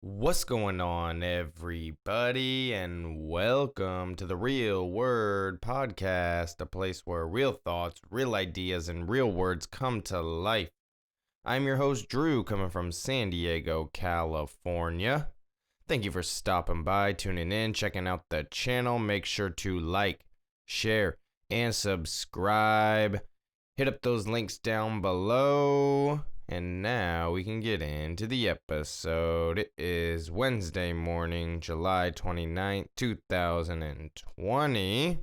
What's going on, everybody, and welcome to the Real Word Podcast, a place where real thoughts, real ideas, and real words come to life. I'm your host, Drew, coming from San Diego, California. Thank you for stopping by, tuning in, checking out the channel. Make sure to like, share, and subscribe. Hit up those links down below. And now we can get into the episode. It is Wednesday morning, July 29th, 2020.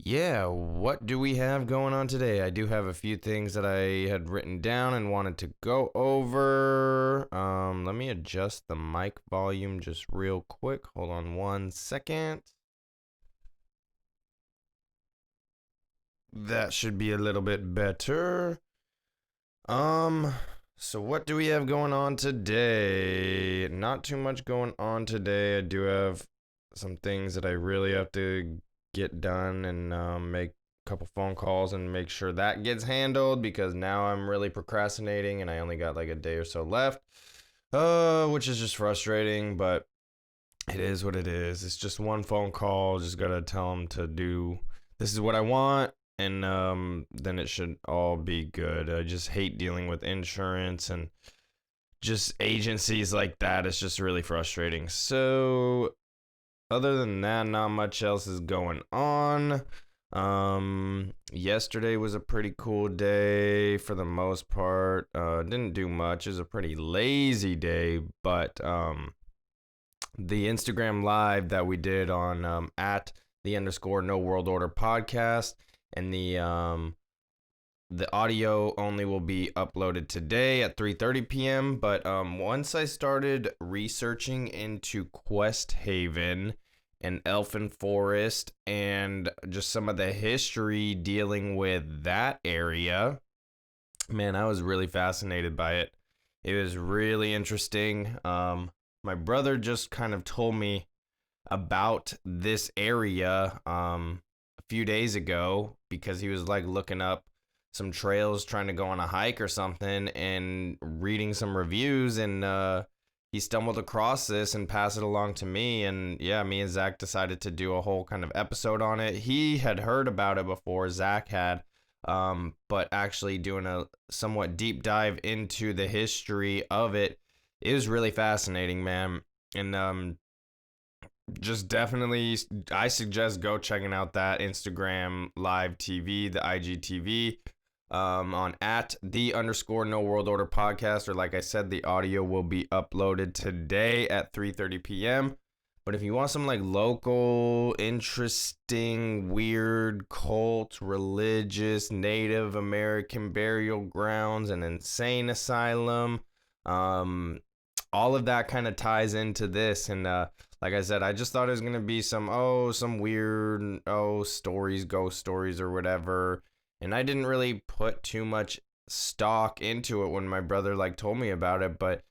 What do we have going on today? I do have a few things that I had written down and wanted to go over. Let me adjust the mic volume just real quick. Hold on one second. That should be a little bit better. So what do we have going on today? Not too much going on today. I do have some things that I really have to get done and make a couple phone calls and make sure that gets handled because now I'm really procrastinating and I only got like a day or so left. Which is just frustrating, but it is what it is. It's just one phone call. Just gotta tell them to do. This is what I want. And then it should all be good. I just hate dealing with insurance and just agencies like that. It's just really frustrating. So other than that, not much else is going on. Yesterday was a pretty cool day for the most part. Didn't do much. It was a pretty lazy day, but the Instagram live that we did on at the _ No World Order podcast. And the audio only will be uploaded today at 3:30 p.m. But once I started researching into Quest Haven and Elfin Forest and just some of the history dealing with that area, man, I was really fascinated by it. It was really interesting. My brother just kind of told me about this area few days ago because he was like looking up some trails trying to go on a hike or something and reading some reviews and he stumbled across this and passed it along to me, and yeah, me and Zach decided to do a whole kind of episode on it. He had heard about it before, Zach had, but actually doing a somewhat deep dive into the history of it is really fascinating, man. And just definitely, I suggest go checking out that Instagram live TV, the IGTV, on at the _ No World Order podcast, or like I said, the audio will be uploaded today at 3:30 p.m. But if you want some like local, interesting, weird, cult, religious, Native American burial grounds, an insane asylum, all of that kind of ties into this. And like I said, I just thought it was gonna be some weird stories, ghost stories or whatever. And I didn't really put too much stock into it when my brother like told me about it, but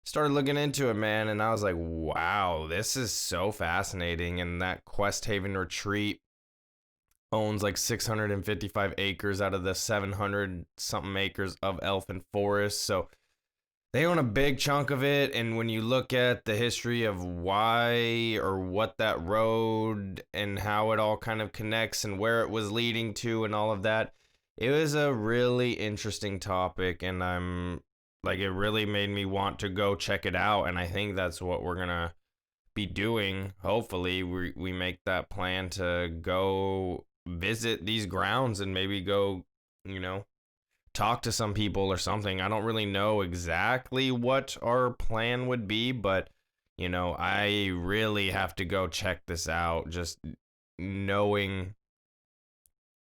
started looking into it, man, and I was like, wow, this is so fascinating. And that Quest Haven retreat owns like 655 acres out of the 700 something acres of Elfin Forest. So they own a big chunk of it, and when you look at the history of why or what that road and how it all kind of connects and where it was leading to and all of that, it was a really interesting topic, and I'm like, it really made me want to go check it out, and I think that's what we're gonna be doing. Hopefully, we make that plan to go visit these grounds and maybe go, talk to some people or something. I don't really know exactly what our plan would be, but I really have to go check this out, just knowing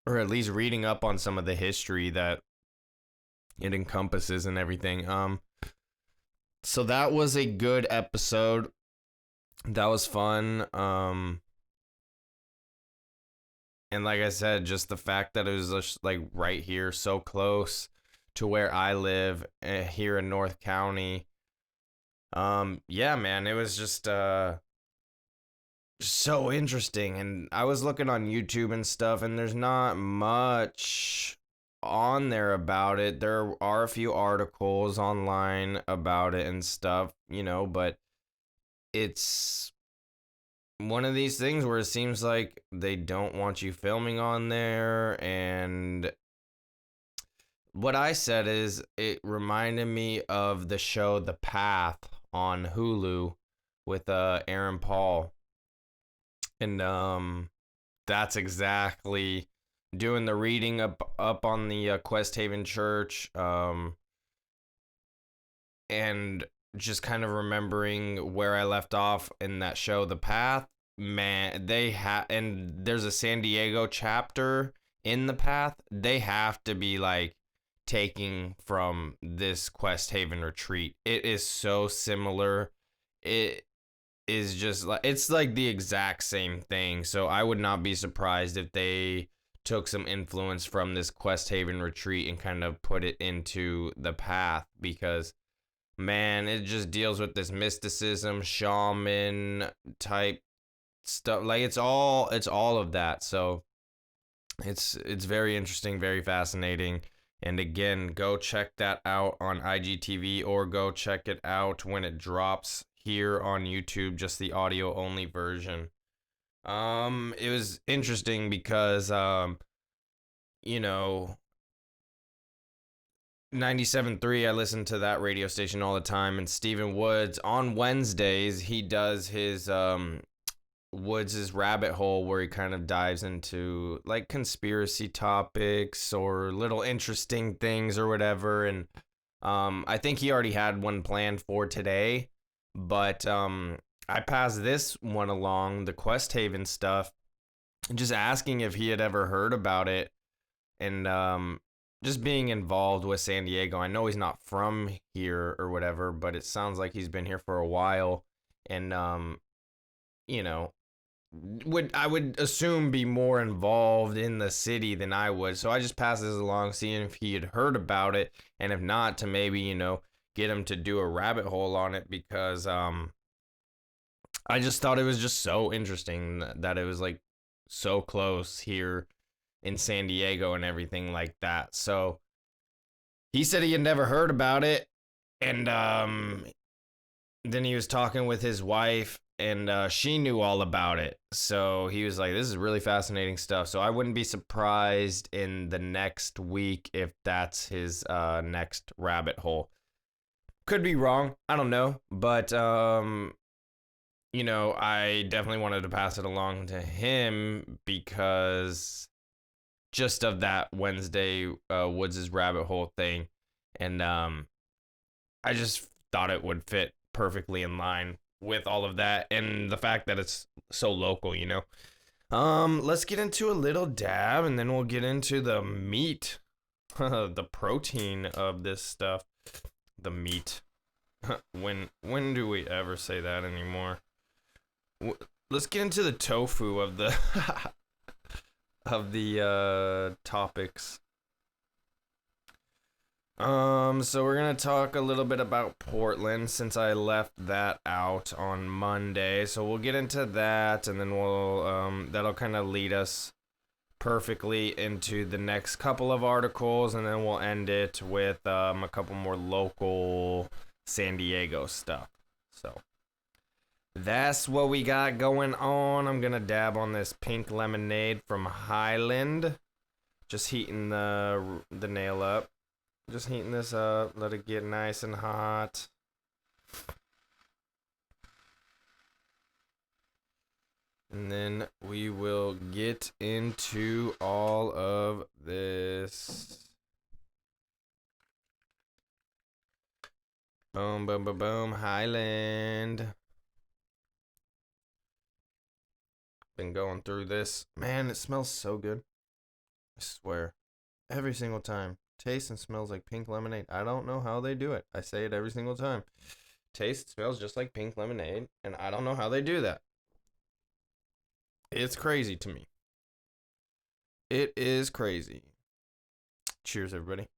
or at least reading up on some of the history that it encompasses and everything. So that was a good episode. That was fun. And like I said, just the fact that it was just like right here, so close to where I live here in North County. Yeah, man, it was just so interesting. And I was looking on YouTube and stuff, and there's not much on there about it. There are a few articles online about it and stuff, but it's one of these things where it seems like they don't want you filming on there. And what I said is it reminded me of the show The Path on Hulu with Aaron Paul. And that's exactly doing the reading up on the Quest Haven Church, and just kind of remembering where I left off in that show, The Path. Man, and there's a San Diego chapter in The Path. They have to be like taking from this Quest Haven retreat. It is so similar. It is just like, it's like the exact same thing. So I would not be surprised if they took some influence from this Quest Haven retreat and kind of put it into The Path, because man, it just deals with this mysticism, shaman type stuff. Like it's all of that. So it's very interesting, very fascinating. And again, go check that out on IGTV, or go check it out when it drops here on YouTube, just the audio only version. It was interesting because you know, 97.3, I listen to that radio station all the time, and Stephen Woods on Wednesdays, he does his Woods' rabbit hole, where he kind of dives into like conspiracy topics or little interesting things or whatever. And I think he already had one planned for today, but I passed this one along, the Quest Haven stuff, just asking if he had ever heard about it. And just being involved with San Diego. I know he's not from here or whatever, but it sounds like he's been here for a while, and you know, I would assume be more involved in the city than I would. So I just passed this along, seeing if he had heard about it, and if not, to maybe, get him to do a rabbit hole on it, because I just thought it was just so interesting that it was like so close here in San Diego and everything like that. So he said he had never heard about it, and then he was talking with his wife, and she knew all about it. So he was like, this is really fascinating stuff. So I wouldn't be surprised in the next week if that's his next rabbit hole. Could be wrong, I don't know, but I definitely wanted to pass it along to him, because just of that Wednesday Woods' rabbit hole thing. And I just thought it would fit perfectly in line with all of that, and the fact that it's so local. Let's get into a little dab, and then we'll get into the meat, the protein of this stuff, the meat. When do we ever say that anymore? Let's get into the tofu of the of the topics. So we're gonna talk a little bit about Portland, since I left that out on Monday. So we'll get into that, and then we'll that'll kind of lead us perfectly into the next couple of articles, and then we'll end it with a couple more local San Diego stuff. So that's what we got going on. I'm gonna dab on this pink lemonade from Highland. Just heating the nail up. Just heating this up. Let it get nice and hot. And then we will get into all of this. Boom, boom, boom, boom. Highland. Been going through this. Man, it smells so good. I swear. Every single time. Tastes and smells like pink lemonade. I don't know how they do it. I say it every single time. Tastes, smells just like pink lemonade, and I don't know how they do that. It's crazy to me. It is crazy. Cheers, everybody.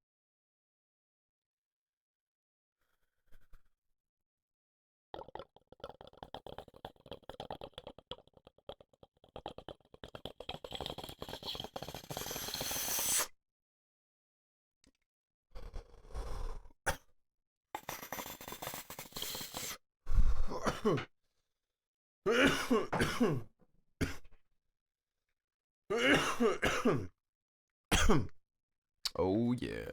Oh yeah.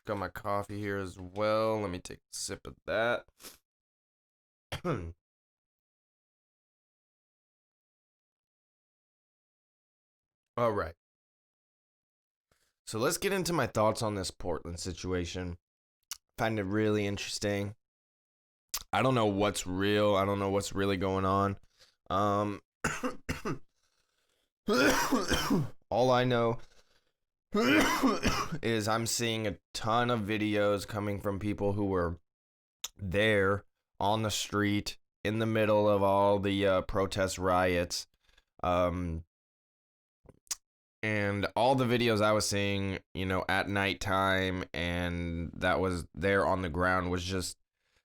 Got my coffee here as well. Let me take a sip of that. All right. So let's get into my thoughts on this Portland situation. Find it really interesting. I don't know what's real. I don't know what's really going on. Um all I know is I'm seeing a ton of videos coming from people who were there on the street in the middle of all the protest riots. Um, and all the videos I was seeing, at nighttime and that was there on the ground was just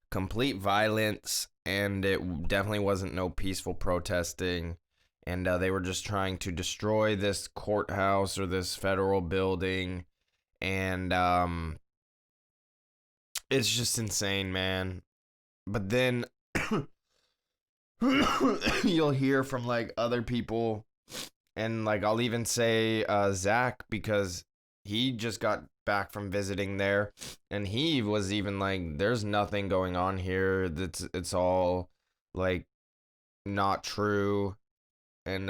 complete violence, and it definitely wasn't no peaceful protesting. And they were just trying to destroy this courthouse or this federal building. And it's just insane, man. But then you'll hear from like other people, and like I'll even say Zach, because he just got back from visiting there, and he was even like, "There's nothing going on here. It's all like not true, and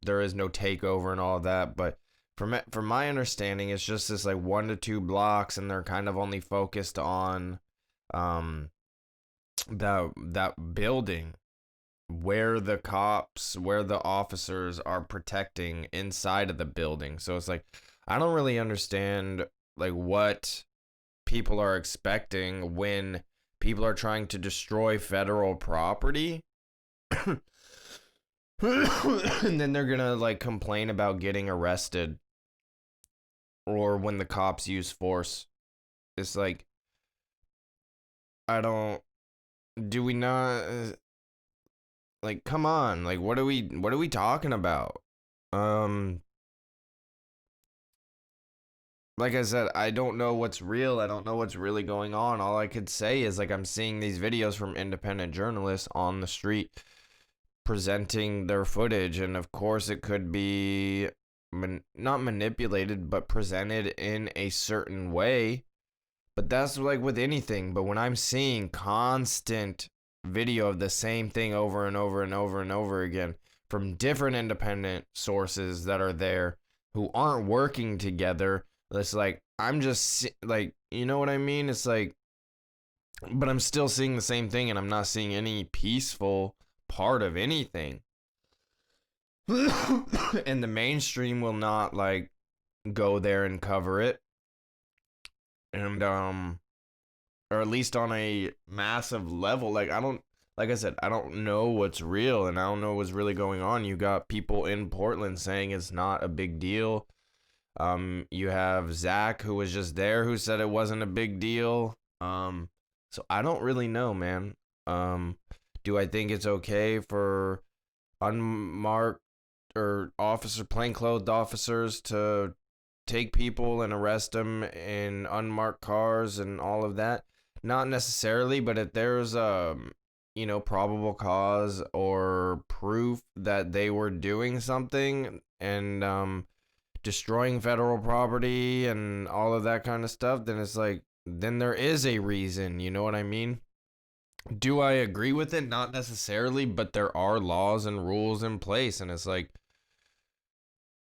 there is no takeover and all of that." But from my understanding, it's just this like 1 to 2 blocks, and they're kind of only focused on um that building where the officers are protecting inside of the building. So it's like, I don't really understand like what people are expecting when people are trying to destroy federal property. And then they're gonna like complain about getting arrested, or when the cops use force. It's like, I don't do we not like, come on, like what are we talking about? Um like I said, I don't know what's real. I don't know what's really going on. All I could say is like, I'm seeing these videos from independent journalists on the street presenting their footage, and of course it could be not manipulated, but presented in a certain way. But that's like with anything. But when I'm seeing constant video of the same thing over and over and over and over again from different independent sources that are there who aren't working together, it's like, I'm just like, you know what I mean? It's like, but I'm still seeing the same thing, and I'm not seeing any peaceful part of anything. And the mainstream will not like go there and cover it. And or at least on a massive level. Like, like I said, I don't know what's real, and I don't know what's really going on. You got people in Portland saying it's not a big deal. You have Zach, who was just there, who said it wasn't a big deal. So I don't really know, man. Do I think it's okay for unmarked or plainclothes officers to take people and arrest them in unmarked cars and all of that? Not necessarily, but if there's probable cause or proof that they were doing something and destroying federal property and all of that kind of stuff, then it's like, then there is a reason, you know what I mean? Do I agree with it? Not necessarily, but there are laws and rules in place, and it's like,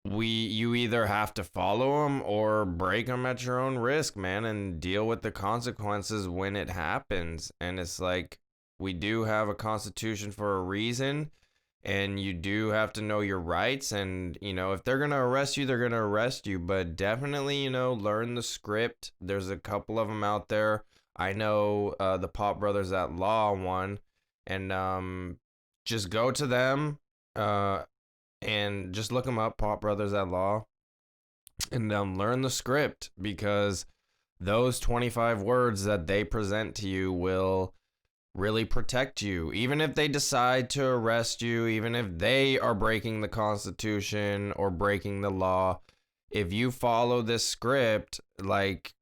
you either have to follow them or break them at your own risk, man, and deal with the consequences when it happens. And it's like, we do have a constitution for a reason, and you do have to know your rights. And if they're gonna arrest you, they're gonna arrest you, but definitely learn the script. There's a couple of them out there. I know the Pop Brothers at Law one, and just go to them and just look them up, Pop Brothers at Law, and learn the script, because those 25 words that they present to you will really protect you. Even if they decide to arrest you, even if they are breaking the Constitution or breaking the law, if you follow this script, like,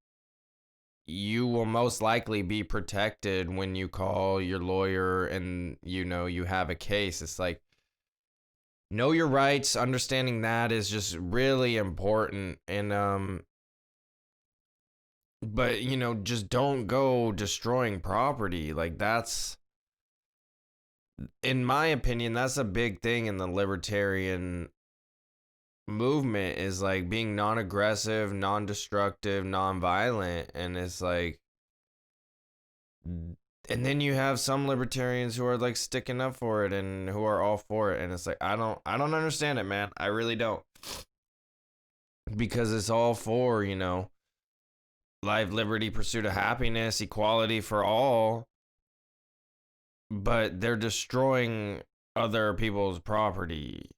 you will most likely be protected when you call your lawyer and you have a case. It's like, know your rights, understanding that is just really important. And but just don't go destroying property. Like, that's, in my opinion, that's a big thing in the libertarian movement, is like being non-aggressive, non-destructive, non-violent. And it's like, and then you have some libertarians who are like sticking up for it and who are all for it, and it's like, I don't understand it, man. I really don't, because it's all for, life, liberty, pursuit of happiness, equality for all, but they're destroying other people's property.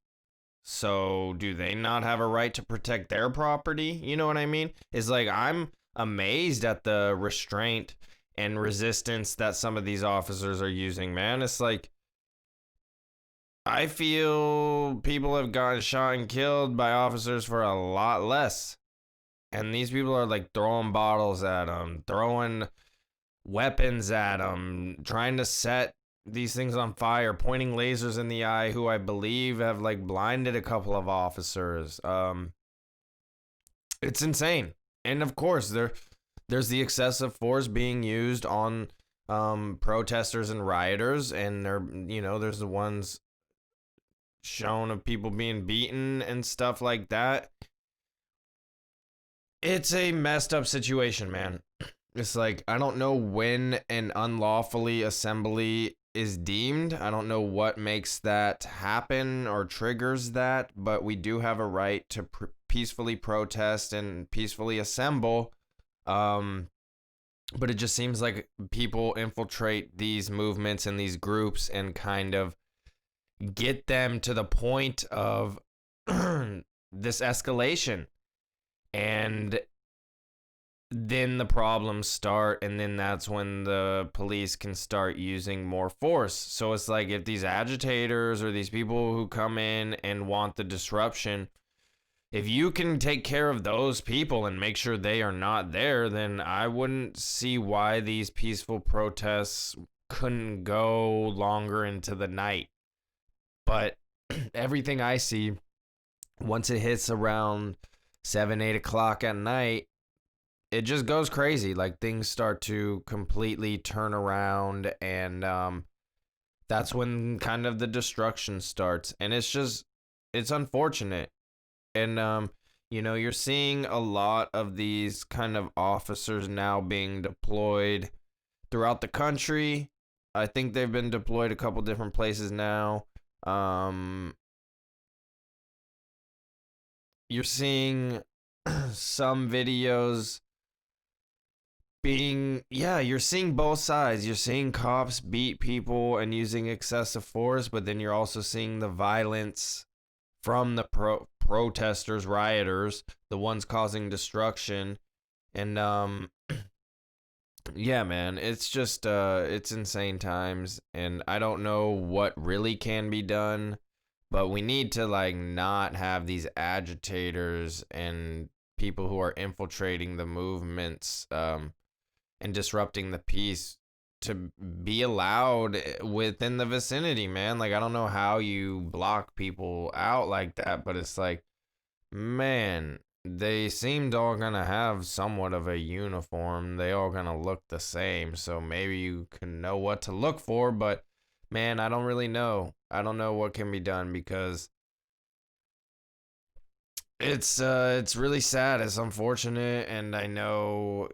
So do they not have a right to protect their property? You know what I mean? It's like, I'm amazed at the restraint and resistance that some of these officers are using, man. It's like, I feel people have gotten shot and killed by officers for a lot less. And these people are like throwing bottles at them, throwing weapons at them, trying to set these things on fire, pointing lasers in the eye, who I believe have like blinded a couple of officers. It's insane. And of course, there's the excessive force being used on protesters and rioters, and there's the ones shown of people being beaten and stuff like that. It's a messed up situation, man. It's like, I don't know when an unlawfully assembly is deemed. I don't know what makes that happen or triggers that, but we do have a right to peacefully protest and peacefully assemble. But it just seems like people infiltrate these movements and these groups and kind of get them to the point of this escalation. And then the problems start, and then that's when the police can start using more force. So it's like, if these agitators or these people who come in and want the disruption, if you can take care of those people and make sure they are not there, then I wouldn't see why these peaceful protests couldn't go longer into the night. But everything I see, once it hits around 7-8 o'clock at night, it just goes crazy. Like, things start to completely turn around, and that's when kind of the destruction starts. And it's unfortunate. And you're seeing a lot of these kind of officers now being deployed throughout the country. I think they've been deployed a couple different places now. You're seeing some videos you're seeing both sides. You're seeing cops beat people and using excessive force, but then you're also seeing the violence from the protesters, rioters, the ones causing destruction. And yeah, man, it's just it's insane times, and I don't know what really can be done, but we need to like not have these agitators and people who are infiltrating the movements and disrupting the peace to be allowed within the vicinity, man. Like, I don't know how you block people out like that, but it's like, man, they seemed all gonna have somewhat of a uniform. They all gonna look the same, so maybe you can know what to look for, but man, I don't really know. I don't know what can be done, because it's really sad. It's unfortunate, and I know,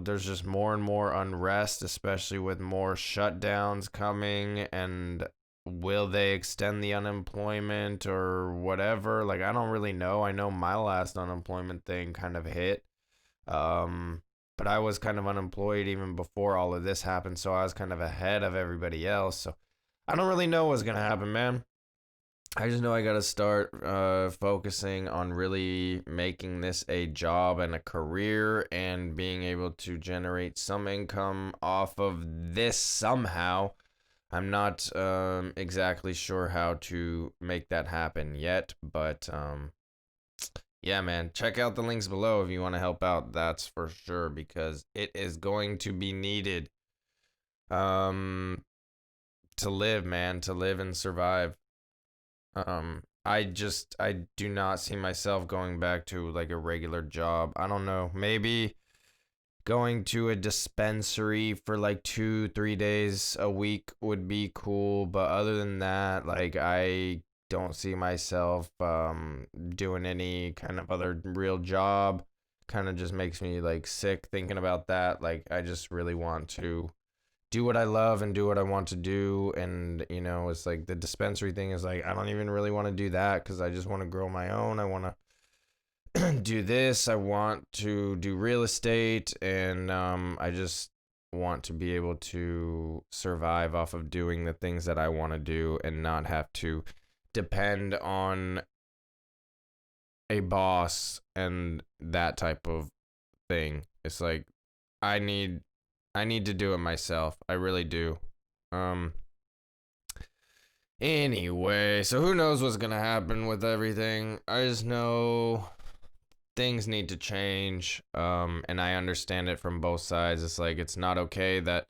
there's just more and more unrest, especially with more shutdowns coming. And will they extend the unemployment or whatever? Like, I don't really know. I know my last unemployment thing kind of hit. But I was kind of unemployed even before all of this happened, so I was kind of ahead of everybody else. So I don't really know what's gonna happen, man. I just know I gotta start focusing on really making this a job and a career, and being able to generate some income off of this somehow. I'm not exactly sure how to make that happen yet, but yeah, man, check out the links below if you want to help out. That's for sure, because it is going to be needed um, to live, man, to live and survive. I do not see myself going back to like a regular job. I don't know. Maybe going to a dispensary for like 2, 3 days a week would be cool, but other than that, like I don't see myself doing any kind of other real job. Kind of just makes me like sick thinking about that. Like I just really want to do what I love and do what I want to do. And, it's like the dispensary thing is like, I don't even really want to do that because I just want to grow my own. I want to do this. I want to do real estate. And I just want to be able to survive off of doing the things that I want to do and not have to depend on a boss and that type of thing. It's like, I need I need to do it myself. I really do. Um anyway, so who knows what's going to happen with everything. I just know things need to change. And I understand it from both sides. It's like it's not okay that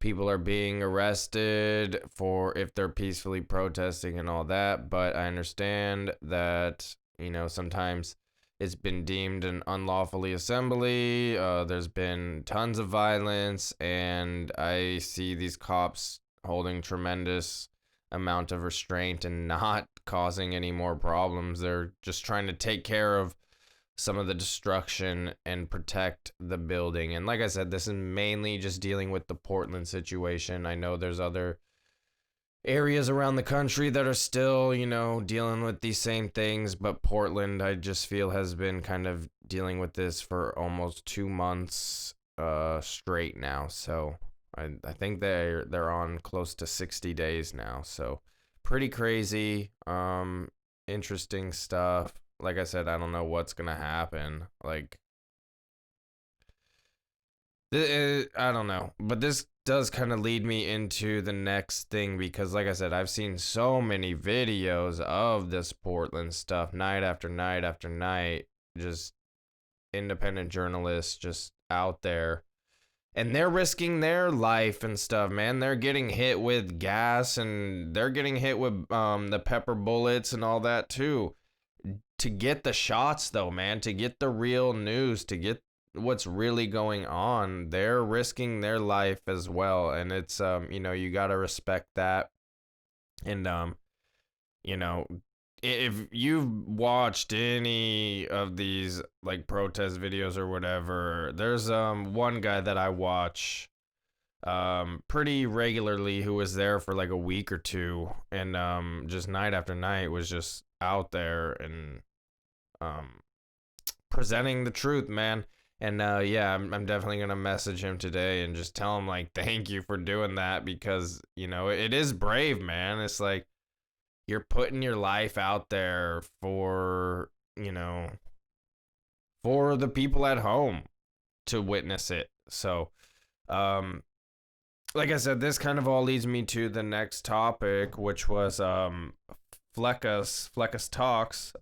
people are being arrested for if they're peacefully protesting and all that, but I understand that, sometimes it's been deemed an unlawfully assembly. There's been tons of violence, and I see these cops holding tremendous amount of restraint and not causing any more problems. They're just trying to take care of some of the destruction and protect the building. And like I said, this is mainly just dealing with the Portland situation. I know there's other areas around the country that are still, dealing with these same things, but Portland, I just feel, has been kind of dealing with this for almost 2 months straight now. So I think they're on close to 60 days now. So pretty crazy. Interesting stuff. Like I said, I don't know what's gonna happen. Like, I don't know, but this does kind of lead me into the next thing because, like I said, I've seen so many videos of this Portland stuff night after night after night. Just independent journalists just out there, and they're risking their life and stuff, man. They're getting hit with gas and they're getting hit with the pepper bullets and all that too. To get the shots though, man, to get the real news, to get what's really going on, they're risking their life as well. And it's you got to respect that. And you know if you've watched any of these like protest videos or whatever, there's one guy that I watch pretty regularly who was there for like a week or two, and just night after night was just out there and presenting the truth, man. And yeah, I'm definitely gonna message him today and just tell him like thank you for doing that, because it is brave, man. It's like you're putting your life out there for for the people at home to witness it. So like I said, this kind of all leads me to the next topic, which was Fleckus Talks.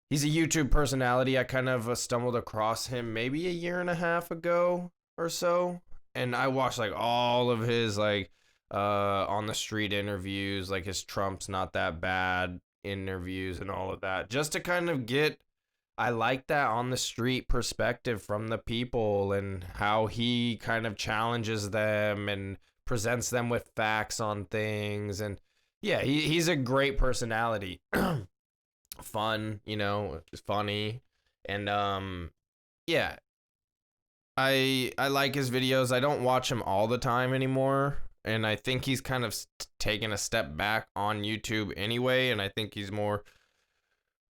He's a YouTube personality. I kind of stumbled across him maybe a year and a half ago or so, and I watched like all of his like on the street interviews, like his Trump's not that bad interviews and all of that, just to kind of get, I like that on the street perspective from the people and how he kind of challenges them and presents them with facts on things. And yeah, he's a great personality. Fun, funny. And yeah, I like his videos. I don't watch him all the time anymore, and I think he's kind of taken a step back on YouTube anyway, and I think he's more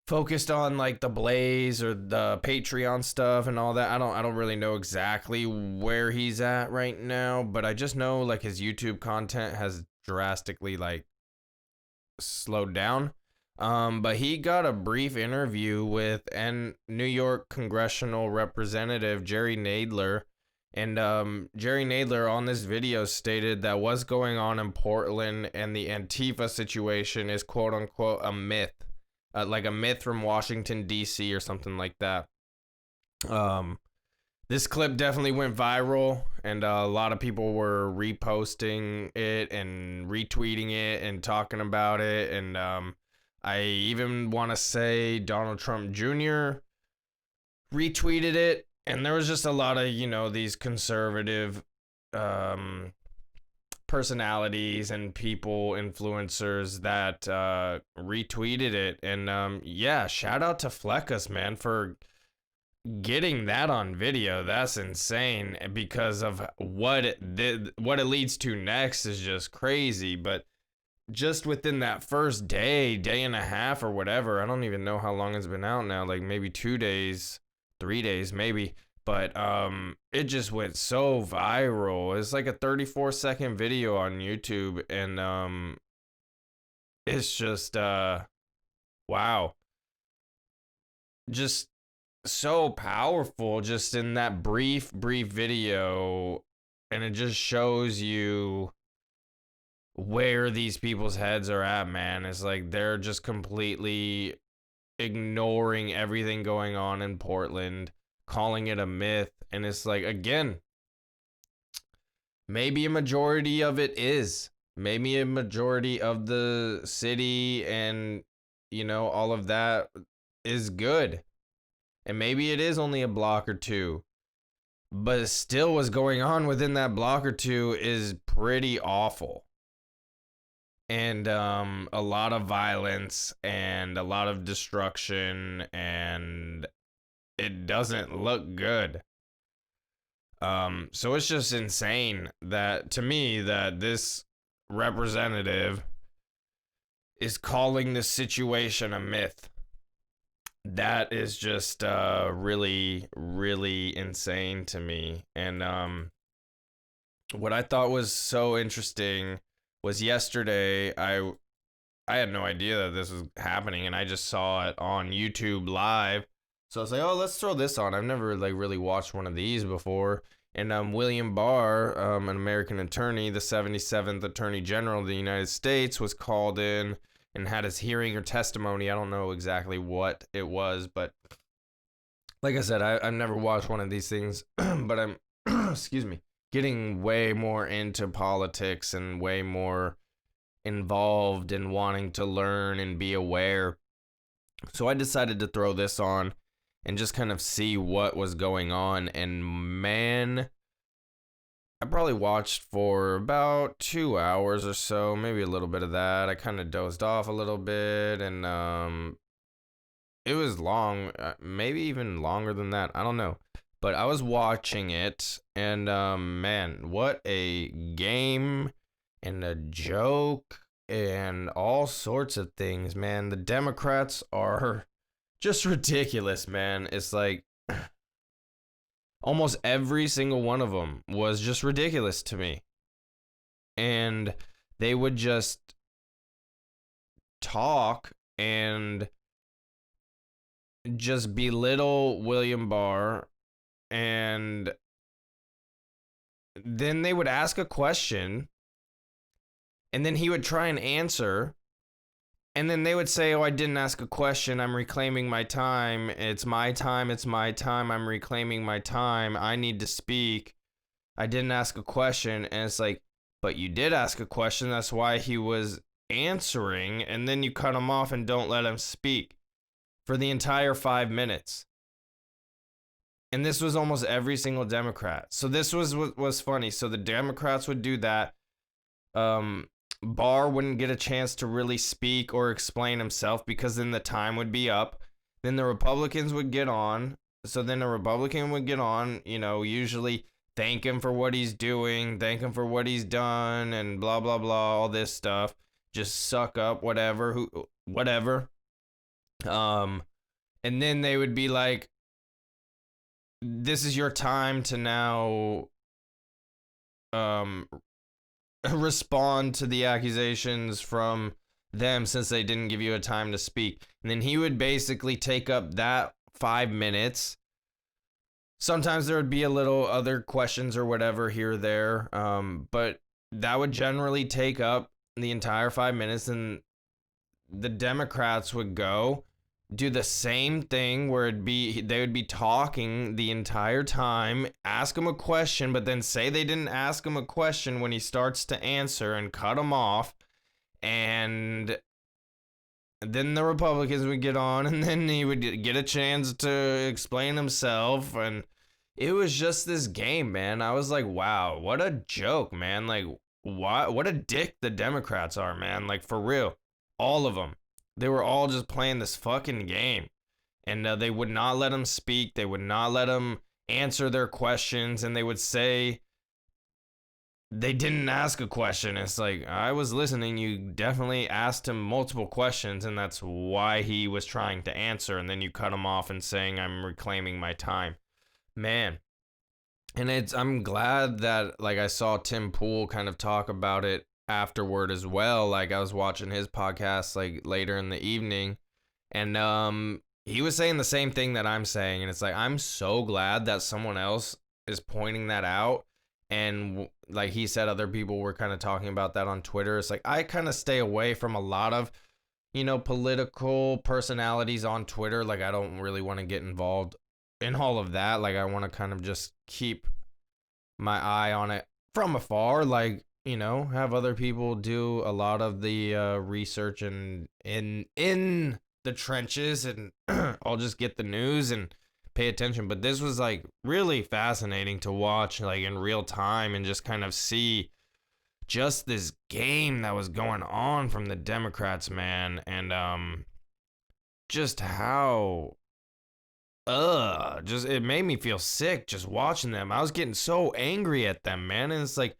focused on like the Blaze or the Patreon stuff and all that. I don't really know exactly where he's at right now, but I just know like his YouTube content has drastically like slowed down. But he got a brief interview with New York congressional representative Jerry Nadler, and Jerry Nadler on this video stated that what's going on in Portland and the Antifa situation is quote unquote a myth, like a myth from Washington D.C. or something like that. This clip definitely went viral, and a lot of people were reposting it and retweeting it and talking about it. And I even want to say Donald Trump Jr. retweeted it. And there was just a lot of, these conservative personalities and people, influencers that retweeted it. And yeah, shout out to Fleckus, man, for getting that on video. That's insane, because of what it leads to next is just crazy. But just within that first day and a half or whatever, I don't even know how long it's been out now, like maybe 2 days, 3 days maybe, but it just went so viral. It's like a 34-second video on YouTube, and it's just wow, just so powerful just in that brief video. And it just shows you where these people's heads are at, man. It's like they're just completely ignoring everything going on in Portland, calling it a myth. And it's like, again, maybe a majority of it is. Maybe a majority of the city and, all of that is good. And maybe it is only a block or two. But still, what's going on within that block or two is pretty awful. And a lot of violence and a lot of destruction, and it doesn't look good. So it's just insane that, to me, that this representative is calling this situation a myth. That is just really, really insane to me. And what I thought was so interesting was yesterday, I had no idea that this was happening, and I just saw it on YouTube live. So I was like, oh, let's throw this on. I've never really watched one of these before. And William Barr, an American attorney, the 77th Attorney General of the United States, was called in and had his hearing or testimony. I don't know exactly what it was, but like I said, I've never watched one of these things, but I'm, excuse me, getting way more into politics and way more involved in wanting to learn and be aware. So I decided to throw this on and just kind of see what was going on. And man, I probably watched for about 2 hours or so, maybe a little bit of that. I kind of dozed off a little bit, and it was long, maybe even longer than that. I don't know. But I was watching it, and man, what a game and a joke and all sorts of things, man. The Democrats are just ridiculous, man. It's like almost every single one of them was just ridiculous to me. And they would just talk and just belittle William Barr, and then they would ask a question, and then he would try and answer, and then they would say, oh, I didn't ask a question, I'm reclaiming my time, it's my time, I'm reclaiming my time, I need to speak, I didn't ask a question. And it's like, but you did ask a question, that's why he was answering. And then you cut him off and don't let him speak for the entire 5 minutes. And this was almost every single Democrat. So this was what was funny. So the Democrats would do that. Barr wouldn't get a chance to really speak or explain himself, because then the time would be up. Then the Republicans would get on. So then a Republican would get on, usually thank him for what he's doing, thank him for what he's done, and blah, blah, blah, all this stuff. Just suck up, whatever. And then they would be like, this is your time to now respond to the accusations from them, since they didn't give you a time to speak. And then he would basically take up that 5 minutes. Sometimes there would be a little other questions or whatever here or there, but that would generally take up the entire 5 minutes, and the Democrats would go do the same thing where they would be talking the entire time, ask him a question, but then say they didn't ask him a question when he starts to answer and cut him off. And then the Republicans would get on, and then he would get a chance to explain himself. And it was just this game, man. I was like, wow, what a joke, man. Like, what a dick the Democrats are, man. Like, for real. All of them. They were all just playing this fucking game. And they would not let him speak. They would not let him answer their questions. And they would say they didn't ask a question. It's like, I was listening. You definitely asked him multiple questions, and that's why he was trying to answer. And then you cut him off and saying, I'm reclaiming my time. Man. And I'm glad that, like, I saw Tim Pool kind of talk about it afterward as well. Like, I was watching his podcast like later in the evening, and he was saying the same thing that I'm saying. And it's like, I'm so glad that someone else is pointing that out. And like he said, other people were kind of talking about that on Twitter. It's like, I kind of stay away from a lot of, political personalities on Twitter. Like, I don't really want to get involved in all of that. Like, I want to kind of just keep my eye on it from afar. Like, have other people do a lot of the research and in the trenches, and I'll just get the news and pay attention. But this was like really fascinating to watch, like in real time, and just kind of see just this game that was going on from the Democrats, man. And just how just it made me feel sick just watching them. I was getting so angry at them, man. And it's like,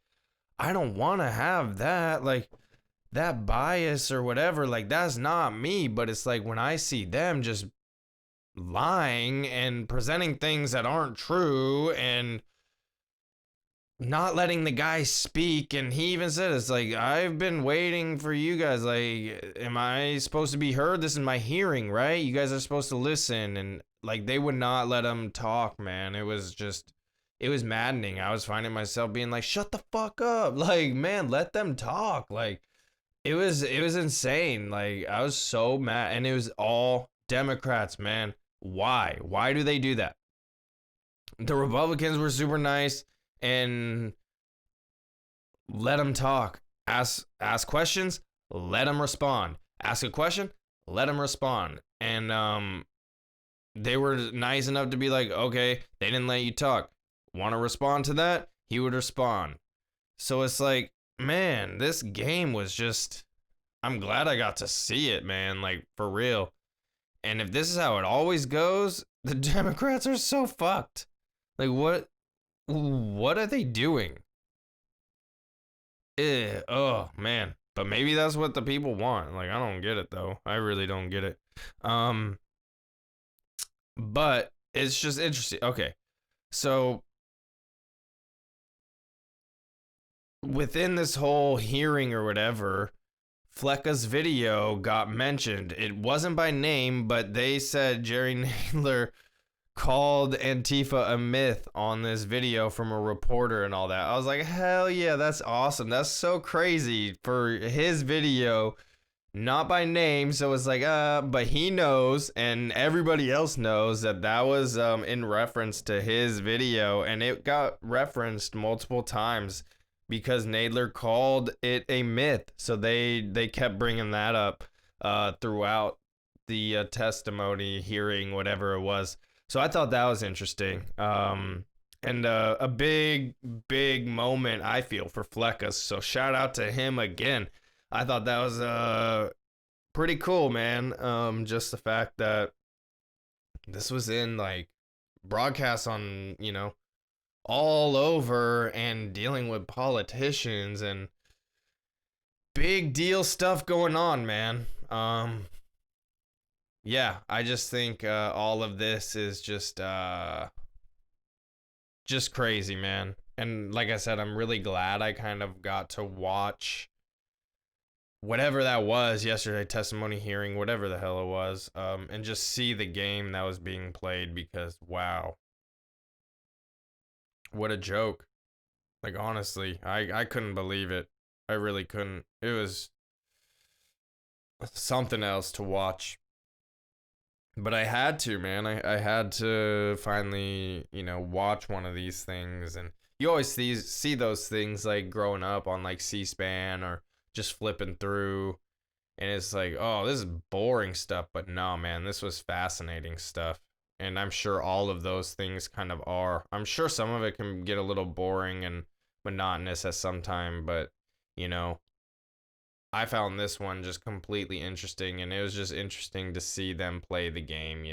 I don't want to have that, like, that bias or whatever. Like, that's not me. But it's like, when I see them just lying and presenting things that aren't true and not letting the guy speak. And he even said, it's like, I've been waiting for you guys. Like, am I supposed to be heard? This is my hearing, right? You guys are supposed to listen. And like, they would not let him talk, man. It was maddening. I was finding myself being like, shut the fuck up. Like, man, let them talk. Like, it was insane. Like, I was so mad. And it was all Democrats, man. Why? Why do they do that? The Republicans were super nice and let them talk. Ask questions, let them respond. Ask a question, let them respond. And they were nice enough to be like, okay, they didn't let you talk. Want to respond to that? He would respond. So it's like, man, this game was just, I'm glad I got to see it, man, like, for real. And if this is how it always goes, the Democrats are so fucked. Like, what are they doing? Oh, man. But maybe that's what the people want. Like, I don't get it, though. I really don't get it. But it's just interesting. Okay. So within this whole hearing or whatever, Flecka's video got mentioned. It wasn't by name, but they said Jerry Nadler called Antifa a myth on this video from a reporter and all that. I was like, hell yeah, that's awesome. That's so crazy for his video, not by name. So it's like, but he knows, and everybody else knows that was in reference to his video, and it got referenced multiple times because Nadler called it a myth. So they kept bringing that up throughout the testimony, hearing, whatever it was. So I thought that was interesting. And a big moment, I feel, for Flecka. So shout out to him again. I thought that was pretty cool, man. Just the fact that this was in, like, broadcasts on, all over, and dealing with politicians and big deal stuff going on, man. Yeah, I just think all of this is just crazy, man. And like I said, I'm really glad I kind of got to watch whatever that was yesterday, testimony hearing, whatever the hell it was, and just see the game that was being played, because wow, what a joke. Like, honestly, I couldn't believe it. I really couldn't. It was something else to watch. But I had to, man. I had to finally, watch one of these things. And you always see those things like growing up on like C-SPAN or just flipping through. And it's like, oh, this is boring stuff. But no, man, this was fascinating stuff. And I'm sure all of those things kind of are. I'm sure some of it can get a little boring and monotonous at some time. But, you know, I found this one just completely interesting. And it was just interesting to see them play the game,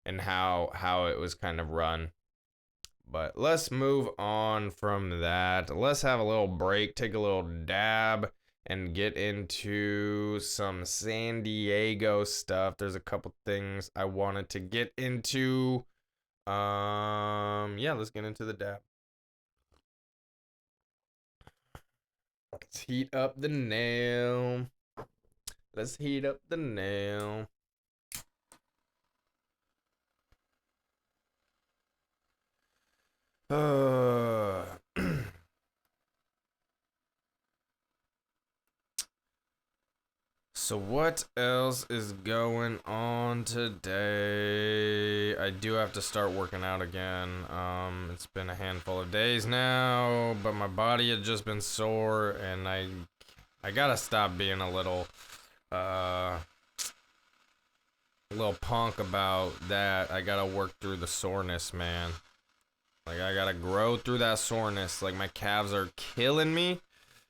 and how it was kind of run. But let's move on from that. Let's have a little break, take a little dab, and get into some San Diego stuff. There's a couple things I wanted to get into. Yeah, let's get into the dab. Let's heat up the nail. Let's heat up the nail. So what else is going on today? I do have to start working out again. It's been a handful of days now, but my body had just been sore, and I gotta stop being a little punk about that. I gotta work through the soreness, man. Like, I gotta grow through that soreness. Like, my calves are killing me.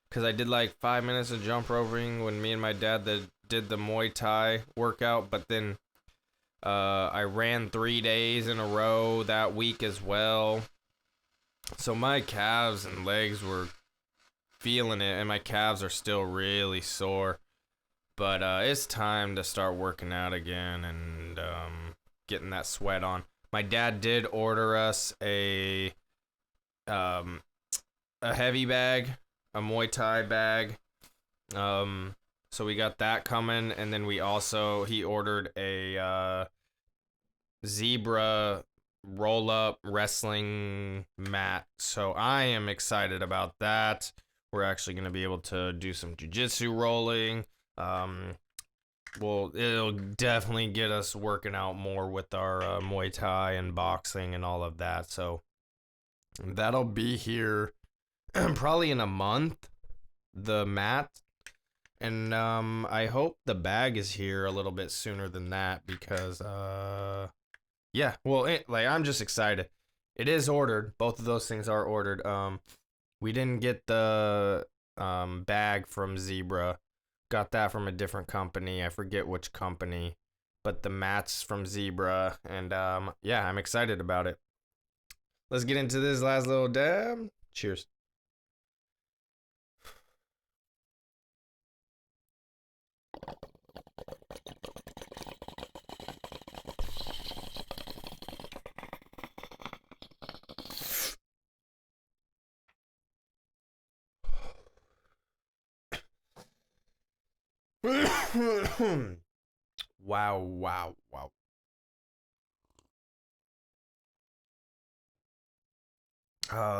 Because I did like 5 minutes of jump roping when me and my dad did the Muay Thai workout. But then I ran 3 days in a row that week as well. So my calves and legs were feeling it. And my calves are still really sore. But it's time to start working out again and getting that sweat on. My dad did order us a heavy bag, a Muay Thai bag. So we got that coming, and then he ordered a zebra roll-up wrestling mat. So I am excited about that. We're actually going to be able to do some jiu-jitsu rolling. Well, it'll definitely get us working out more with our Muay Thai and boxing and all of that. So that'll be here probably in a month, the mat. And I hope the bag is here a little bit sooner than that because, yeah, well, I'm just excited. It is ordered. Both of those things are ordered. We didn't get the bag from Zebra. Got that from a different company. I forget which company, but the mat's from Zebra, and yeah, I'm excited about it. Let's get into this last little dab. Cheers. Wow, wow, wow.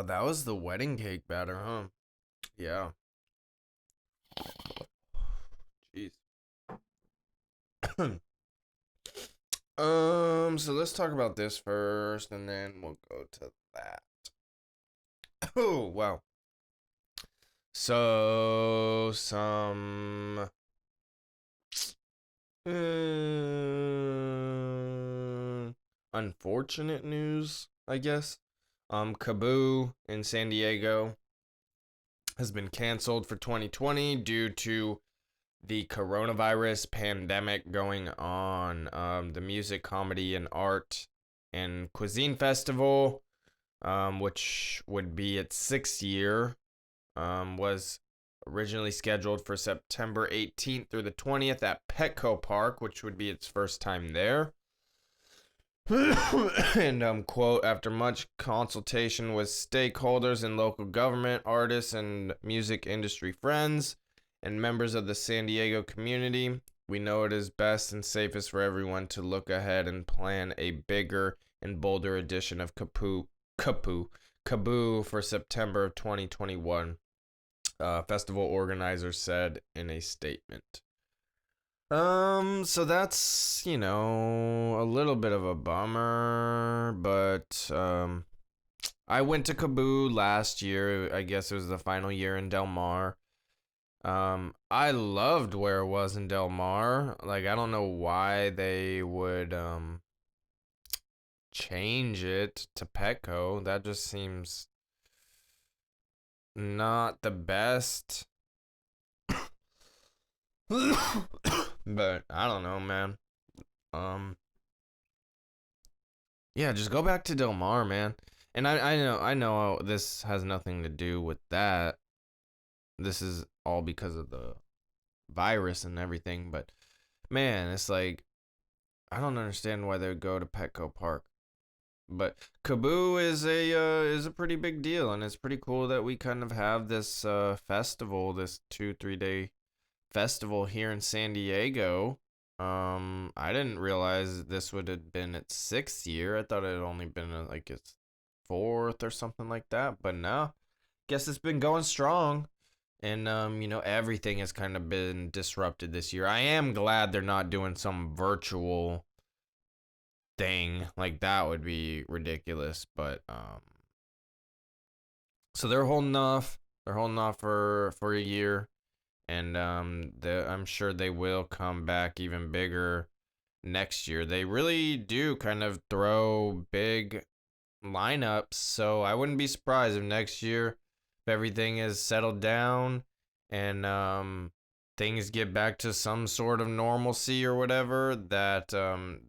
That was the wedding cake batter, huh? Yeah. Jeez. So let's talk about this first, and then we'll go to that. Oh, wow. So, some unfortunate news, I guess. Kaboo in San Diego has been canceled for 2020 due to the coronavirus pandemic going on. The Music, Comedy, and Art and Cuisine Festival, which would be its 6th year, was originally scheduled for September 18th through the 20th at Petco Park, which would be its first time there. And quote, after much consultation with stakeholders in local government, artists, and music industry friends, and members of the San Diego community, we know it is best and safest for everyone to look ahead and plan a bigger and bolder edition of Kaboo for September of 2021. Festival organizers said in a statement. So that's, a little bit of a bummer, but I went to Kaboo last year. I guess it was the final year in Del Mar. I loved where it was in Del Mar. Like, I don't know why they would change it to Petco. That just seems not the best. But I don't know, man. Um, yeah, just go back to Del Mar, man. And I know this has nothing to do with that. This is all because of the virus and everything, but man, it's like I don't understand why they would go to Petco Park. But Kaboo is a pretty big deal, and it's pretty cool that we kind of have this festival, this 2 3 day festival here in San Diego. I didn't realize this would have been its sixth year. I thought it had only been like its fourth or something like that. But no, guess it's been going strong. And everything has kind of been disrupted this year. I am glad they're not doing some virtual thing like that would be ridiculous. But so they're holding off. They're holding off for a year, and I'm sure they will come back even bigger next year. They really do kind of throw big lineups, so I wouldn't be surprised if next year, if everything is settled down and things get back to some sort of normalcy or whatever, that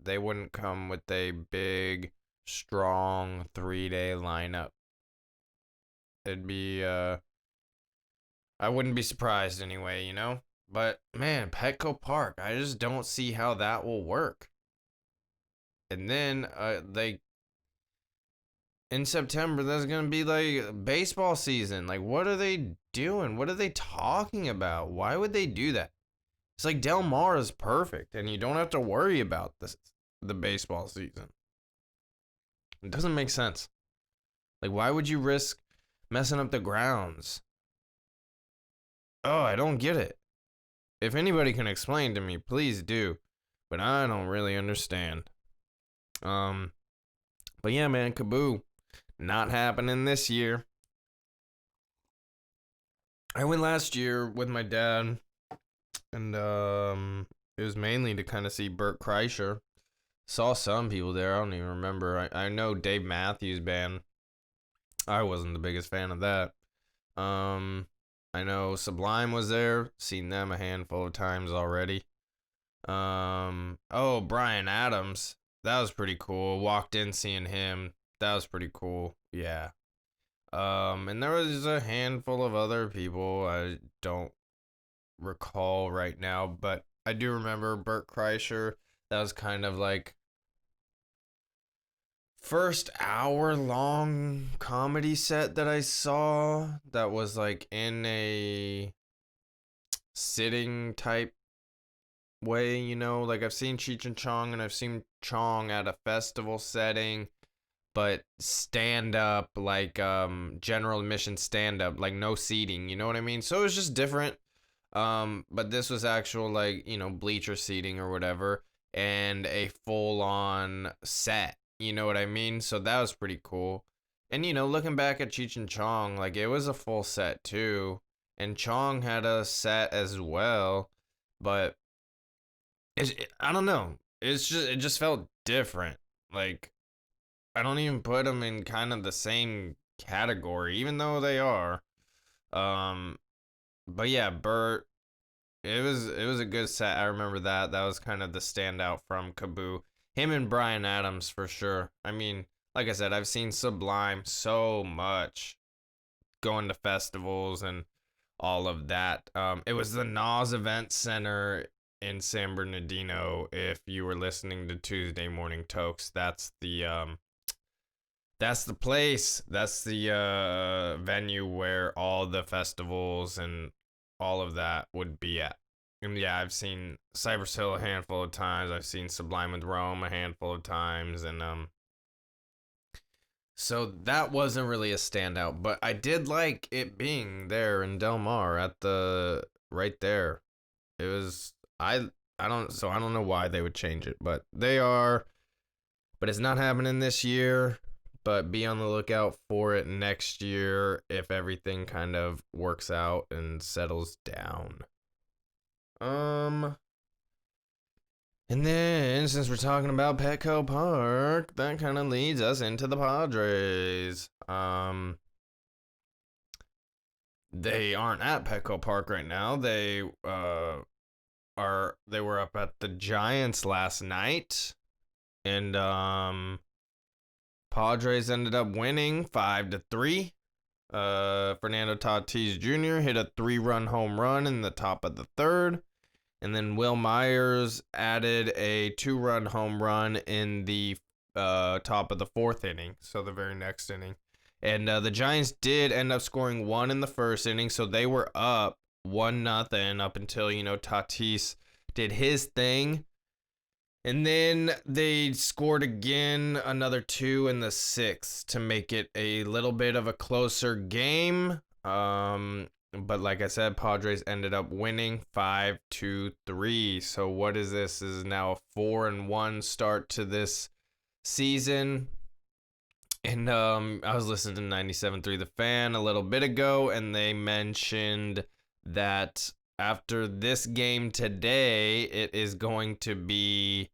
they wouldn't come with a big, strong 3 day lineup. It'd be I wouldn't be surprised anyway, But man, Petco Park, I just don't see how that will work. And then they in September, there's gonna be like baseball season. Like, what are they doing? What are they talking about? Why would they do that? It's like Del Mar is perfect, and you don't have to worry about the baseball season. It doesn't make sense. Like, why would you risk messing up the grounds? Oh, I don't get it. If anybody can explain to me, please do. But I don't really understand. Um, but yeah, man, Kaboo, not happening this year. I went last year with my dad, and it was mainly to kind of see Bert Kreischer. Saw some people there. I don't even remember. I know Dave Matthews Band. I wasn't the biggest fan of that. Um, I know Sublime was there. Seen them a handful of times already. Oh, Bryan Adams. That was pretty cool. Walked in seeing him. That was pretty cool. Yeah. And there was a handful of other people I don't recall right now, but I do remember Bert Kreischer. That was kind of like first hour long comedy set that I saw that was like in a sitting type way, like I've seen Cheech and Chong and I've seen Chong at a festival setting, but stand up, like general admission stand up, like no seating, you know what I mean? So it was just different. But this was actual, like, bleacher seating or whatever, and a full on set, you know what I mean? So that was pretty cool. And looking back at Cheech and Chong, like it was a full set too. And Chong had a set as well, but I don't know. It just felt different. Like I don't even put them in kind of the same category, even though they are. Um, but yeah, Bert. It was a good set. I remember that. That was kind of the standout from Kaboo. Him and Bryan Adams for sure. I mean, like I said, I've seen Sublime so much going to festivals and all of that. It was the Nas Event Center in San Bernardino. If you were listening to Tuesday Morning Tokes, that's the place. That's the venue where all the festivals and all of that would be at. And yeah, I've seen Cypress Hill a handful of times. I've seen Sublime with Rome a handful of times, and so that wasn't really a standout. But I did like it being there in Del Mar at the right there. It was I don't know why they would change it, but they are. But it's not happening this year. But be on the lookout for it next year if everything kind of works out and settles down. And then, since we're talking about Petco Park, that kind of leads us into the Padres. They aren't at Petco Park right now. They were up at the Giants last night, and Padres ended up winning 5-3. Fernando Tatis Jr. hit a 3-run home run in the top of the third. And then Will Myers added a 2-run home run in the top of the fourth inning, so the very next inning. And the Giants did end up scoring 1 in the first inning, so they were up 1-0 up until, Tatis did his thing. And then they scored again, another 2 in the sixth to make it a little bit of a closer game. But like I said, Padres ended up winning 5-3. So what is this? This is now a 4-1 start to this season. And I was listening to 97.3 The Fan a little bit ago, and they mentioned that after this game today, it is going to be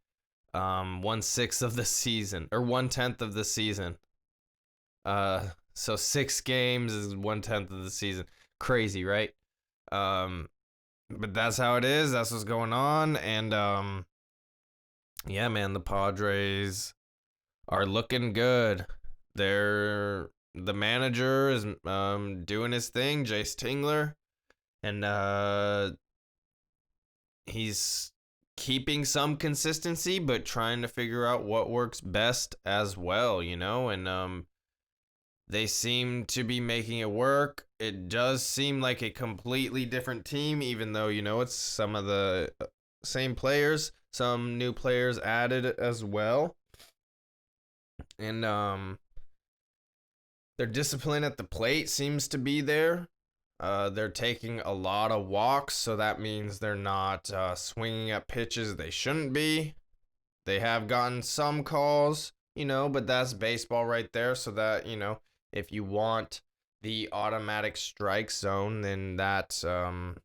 1/6 of the season, or 1/10 of the season. So 6 games is 1/10 of the season. Crazy, right? But that's how it is. That's what's going on. And yeah, man, the Padres are looking good. The manager is doing his thing, Jace Tingler, and he's keeping some consistency, but trying to figure out what works best as well, and they seem to be making it work. It does seem like a completely different team, even though, it's some of the same players, some new players added as well. And their discipline at the plate seems to be there. They're taking a lot of walks, so that means they're not swinging at pitches they shouldn't be. They have gotten some calls, but that's baseball right there, so that, if you want the automatic strike zone, then that, that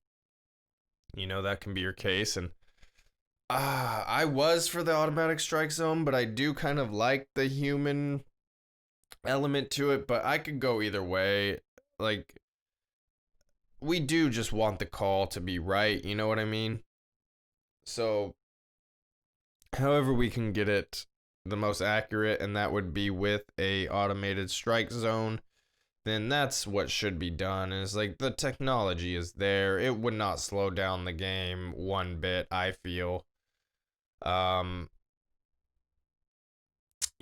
can be your case. And I was for the automatic strike zone, but I do kind of like the human element to it, but I could go either way. Like, we do just want the call to be right, you know what I mean? So, however we can get it the most accurate, and that would be with a automated strike zone, then that's what should be done. And it's like, the technology is there. It would not slow down the game one bit, I feel.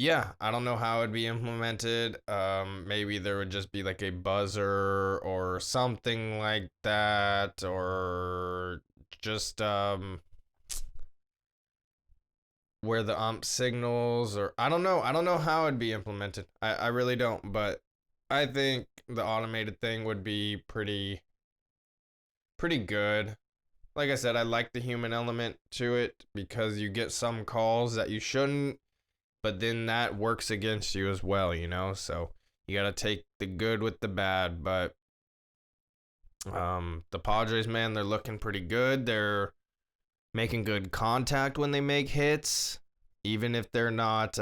Yeah, I don't know how it'd be implemented. Maybe there would just be like a buzzer or something like that, or just where the ump signals, or I don't know how it'd be implemented. I really don't, but I think the automated thing would be pretty good. Like I said, I like the human element to it because you get some calls that you shouldn't, but then that works against you as well, so you got to take the good with the bad. But the Padres, man, they're looking pretty good. They're making good contact when they make hits, even if they're not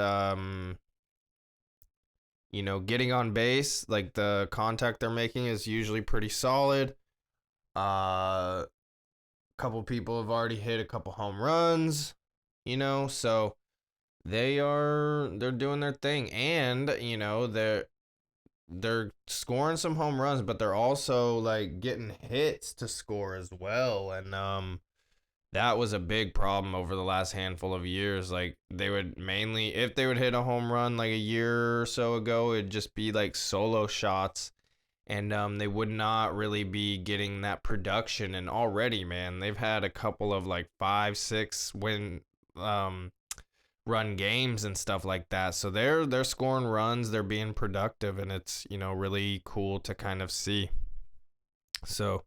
getting on base. Like, the contact they're making is usually pretty solid. A couple people have already hit a couple home runs, so they're doing their thing, and they're scoring some home runs, but they're also like getting hits to score as well. And that was a big problem over the last handful of years. Like, they would mainly, if they would hit a home run like a year or so ago, it'd just be like solo shots, and they would not really be getting that production. And already, man, they've had a couple of like 5-6 win run games and stuff like that. So they're scoring runs, they're being productive, and it's really cool to kind of see. So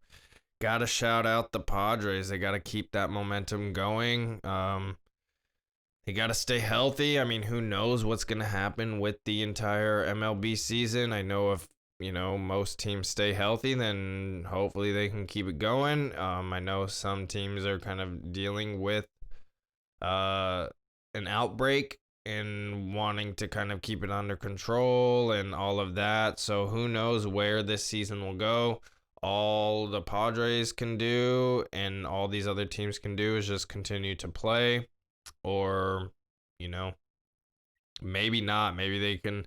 gotta shout out the Padres. They gotta keep that momentum going. They gotta stay healthy. I mean, who knows what's gonna happen with the entire MLB season? I know if most teams stay healthy, then hopefully they can keep it going. I know some teams are kind of dealing with an outbreak and wanting to kind of keep it under control and all of that. So who knows where this season will go. All the Padres can do and all these other teams can do is just continue to play, or maybe not. Maybe they can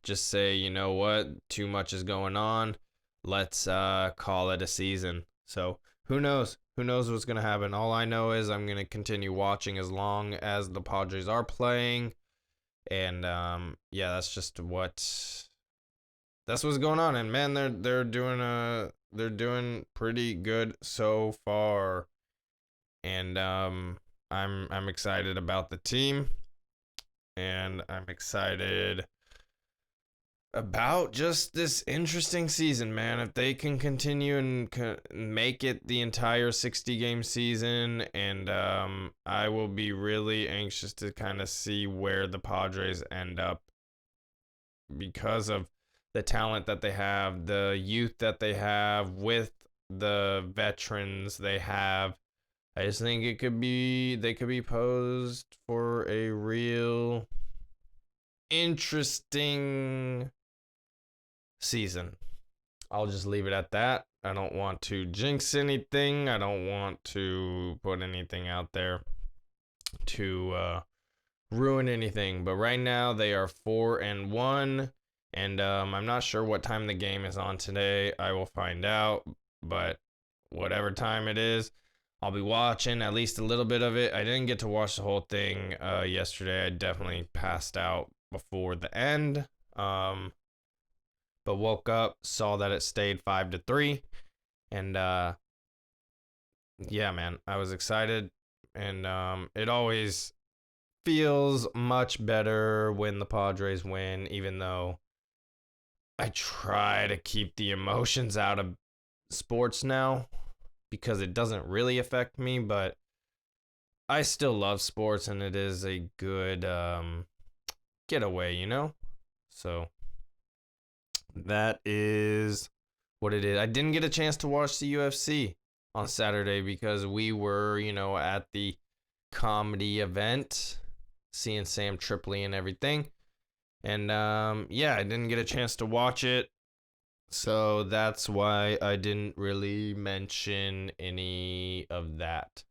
just say, you know what, too much is going on. Let's call it a season. So who knows? Who knows what's going to happen? All I know is I'm going to continue watching as long as the Padres are playing. And yeah, that's what's going on. And man, they're doing pretty good so far. And I'm excited about the team. And I'm excited about just this interesting season, man. If they can continue and make it the entire 60-game season, and I will be really anxious to kind of see where the Padres end up because of the talent that they have, the youth that they have, with the veterans they have. I just think they could be posed for a real interesting season. I'll just leave it at that. I don't want to jinx anything. I don't want to put anything out there to ruin anything. But right now they are 4-1, and I'm not sure what time the game is on today. I will find out, but whatever time it is, I'll be watching at least a little bit of it. I didn't get to watch the whole thing yesterday. I definitely passed out before the end. But woke up, saw that it stayed 5-3, and yeah, man, I was excited, and it always feels much better when the Padres win, even though I try to keep the emotions out of sports now because it doesn't really affect me, but I still love sports, and it is a good getaway, So that is what it is. I didn't get a chance to watch the UFC on Saturday because we were, at the comedy event, seeing Sam Tripoli and everything. And yeah, I didn't get a chance to watch it. So that's why I didn't really mention any of that.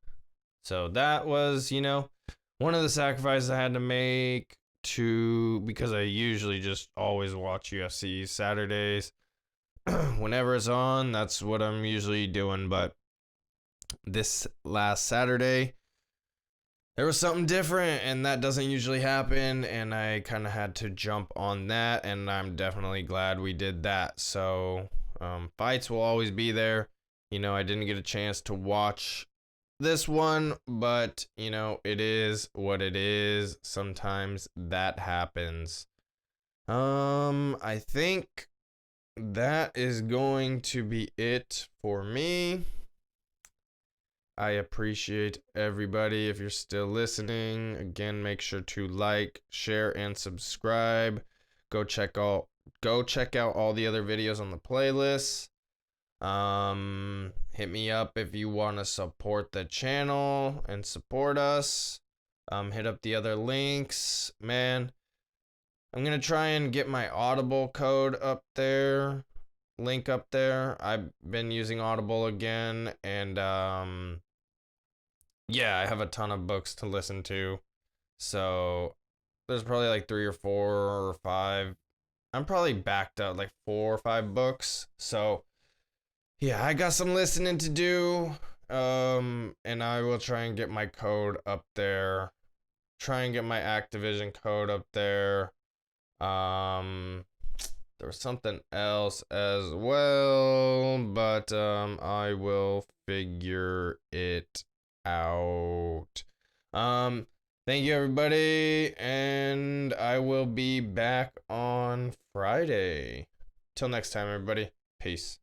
So that was, one of the sacrifices I had to make because I usually just always watch UFC Saturdays. Whenever it's on, that's what I'm usually doing. But this last Saturday, there was something different, and that doesn't usually happen, and I kind of had to jump on that, and I'm definitely glad we did that. So fights will always be there. I didn't get a chance to watch this one, but it is what it is. Sometimes that happens. I think that is going to be it for me. I appreciate everybody. If you're still listening, again, make sure to like, share, and subscribe. Go check out all the other videos on the playlist. Hit me up if you want to support the channel and support us. Hit up the other links, man. I'm gonna try and get my Audible code up there, link up there. I've been using Audible again, and yeah, I have a ton of books to listen to. So there's probably like 3 or 4 or 5. I'm probably backed up like 4 or 5 books. So yeah, I got some listening to do. And I will try and get my code up there. Try and get my Activision code up there. There was something else as well, but I will figure it out. Thank you, everybody, and I will be back on Friday. Till next time, everybody. Peace.